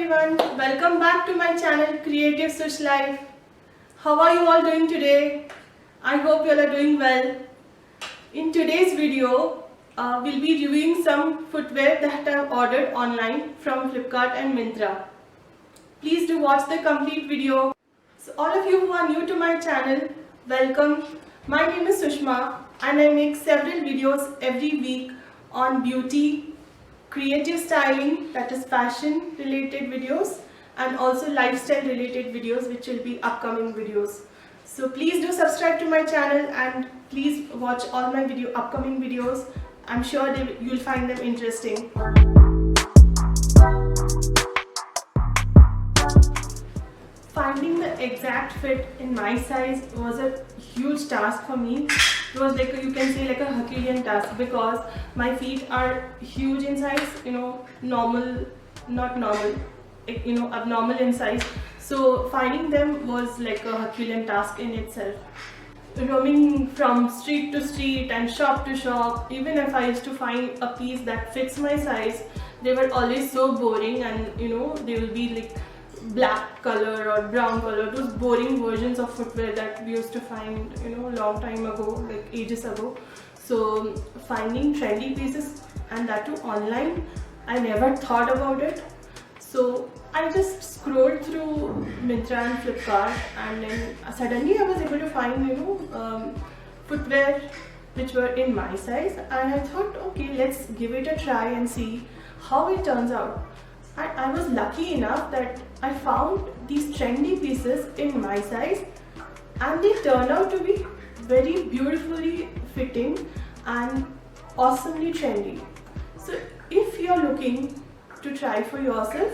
everyone, welcome back to my channel Creative Sush Life. How are you all doing today? I hope you all are doing well. In today's video, we'll be reviewing some footwear that I've ordered online from Flipkart and Myntra. Please do watch the complete video. So all of you who are new to my channel, welcome. My name is Sushma and I make several videos every week on beauty, creative styling, that is fashion related videos, and also lifestyle related videos, which will be upcoming videos. So please do subscribe to my channel and please watch all my upcoming videos. I'm sure you'll find them interesting. Finding the exact fit in my size was a huge task for me. It was like you can say like a Herculean task because my feet are huge in size, abnormal in size. So finding them was like a Herculean task in itself. Roaming from street to street and shop to shop, even if I used to find a piece that fits my size, they were always so boring, and they will be like black color or brown color, those boring versions of footwear that we used to find long time ago, like ages ago. So finding trendy pieces, and that too online, I never thought about it. So I just scrolled through Myntra and Flipkart, and then suddenly I was able to find footwear which were in my size, and I thought, okay, let's give it a try and see how it turns out. And I was lucky enough that I found these trendy pieces in my size, and they turned out to be very beautifully fitting and awesomely trendy. So if you're looking to try for yourself,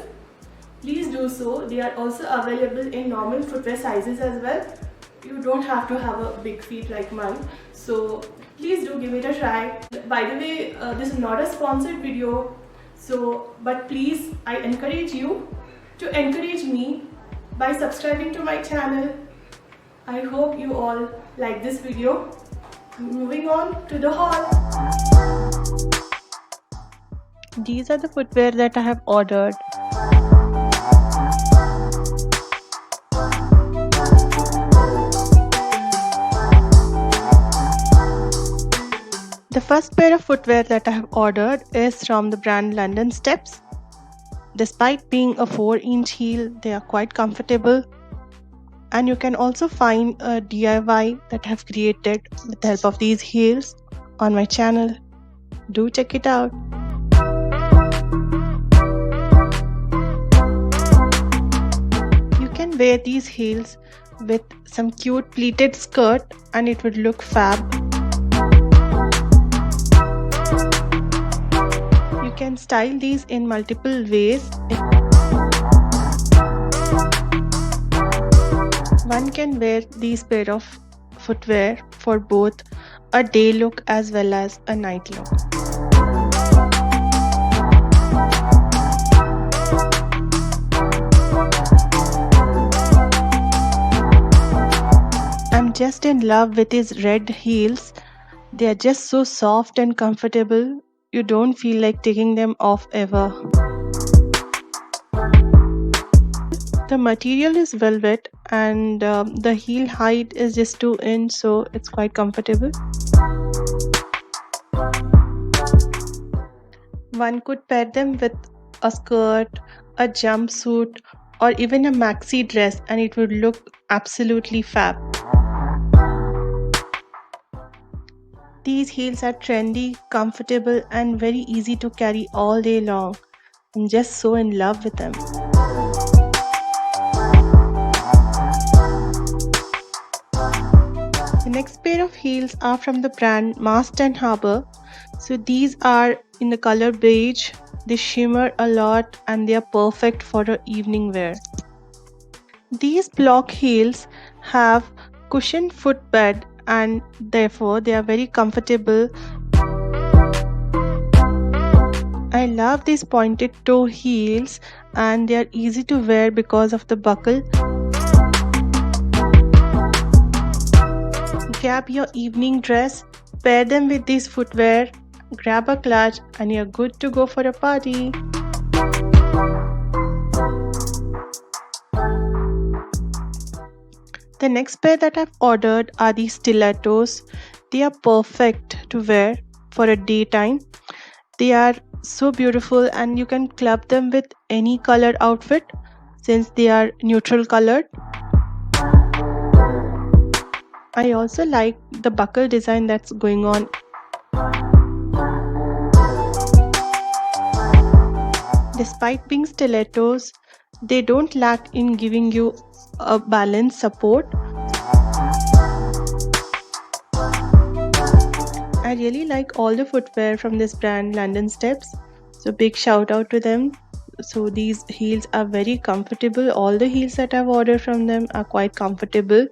please do so. They are also available in normal footwear sizes as well. You don't have to have a big feet like mine. So please do give it a try. By the way, this is not a sponsored video. But please, I encourage you to encourage me by subscribing to my channel. I hope you all like this video. Moving on to the haul. These are the footwear that I have ordered. The first pair of footwear that I have ordered is from the brand London Steps. Despite being a 4-inch heel, they are quite comfortable, and you can also find a DIY that I have created with the help of these heels on my channel. Do check it out. You can wear these heels with some cute pleated skirt and it would look fab. You can style these in multiple ways. One can wear these pair of footwear for both a day look as well as a night look. I'm just in love with these red heels. They are just so soft and comfortable. You don't feel like taking them off ever. The material is velvet, and the heel height is just 2 inch, so it's quite comfortable. One could pair them with a skirt, a jumpsuit, or even a maxi dress, and it would look absolutely fab. These heels are trendy, comfortable, and very easy to carry all day long. I'm just so in love with them. The next pair of heels are from the brand Mast & Harbour. So these are in the color beige. They shimmer a lot and they are perfect for an evening wear. These block heels have cushioned footbed, and therefore they are very comfortable. I love these pointed toe heels, and they are easy to wear because of the buckle. Grab your evening dress, pair them with these footwear, grab a clutch, and you're good to go for a party. The next pair that I've ordered are these stilettos. They are perfect to wear for a daytime. They are so beautiful and you can club them with any colored outfit since they are neutral colored. I also like the buckle design that's going on. Despite being stilettos, they don't lack in giving you a balanced support. I really like all the footwear from this brand, London Steps. So big shout out to them. So these heels are very comfortable. All the heels that I've ordered from them are quite comfortable.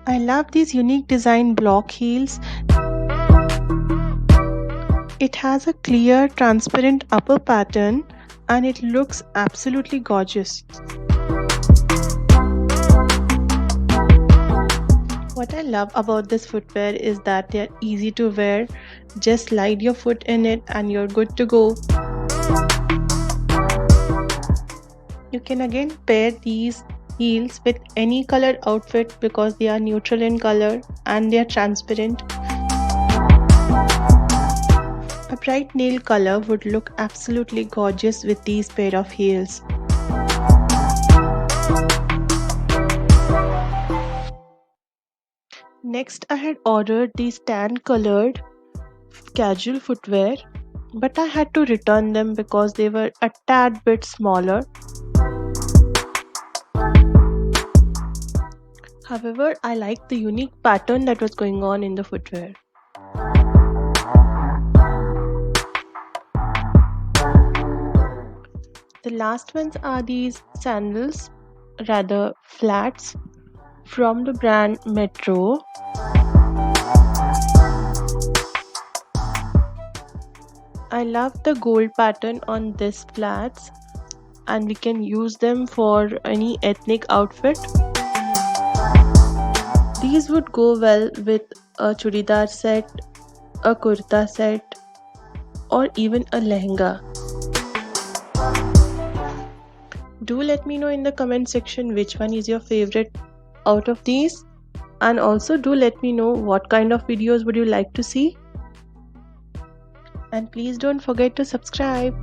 I love these unique design block heels. It has a clear, transparent upper pattern and it looks absolutely gorgeous. What I love about this footwear is that they are easy to wear. Just slide your foot in it and you're good to go. You can again pair these heels with any colored outfit because they are neutral in color and they are transparent. A bright nail color would look absolutely gorgeous with these pair of heels. Next, I had ordered these tan colored casual footwear, but I had to return them because they were a tad bit smaller. However, I liked the unique pattern that was going on in the footwear. The last ones are these sandals, rather flats, from the brand Metro. I love the gold pattern on these flats and we can use them for any ethnic outfit. These would go well with a churidar set, a kurta set, or even a lehenga. Do let me know in the comment section which one is your favorite out of these, and also do let me know what kind of videos would you like to see, and please don't forget to subscribe.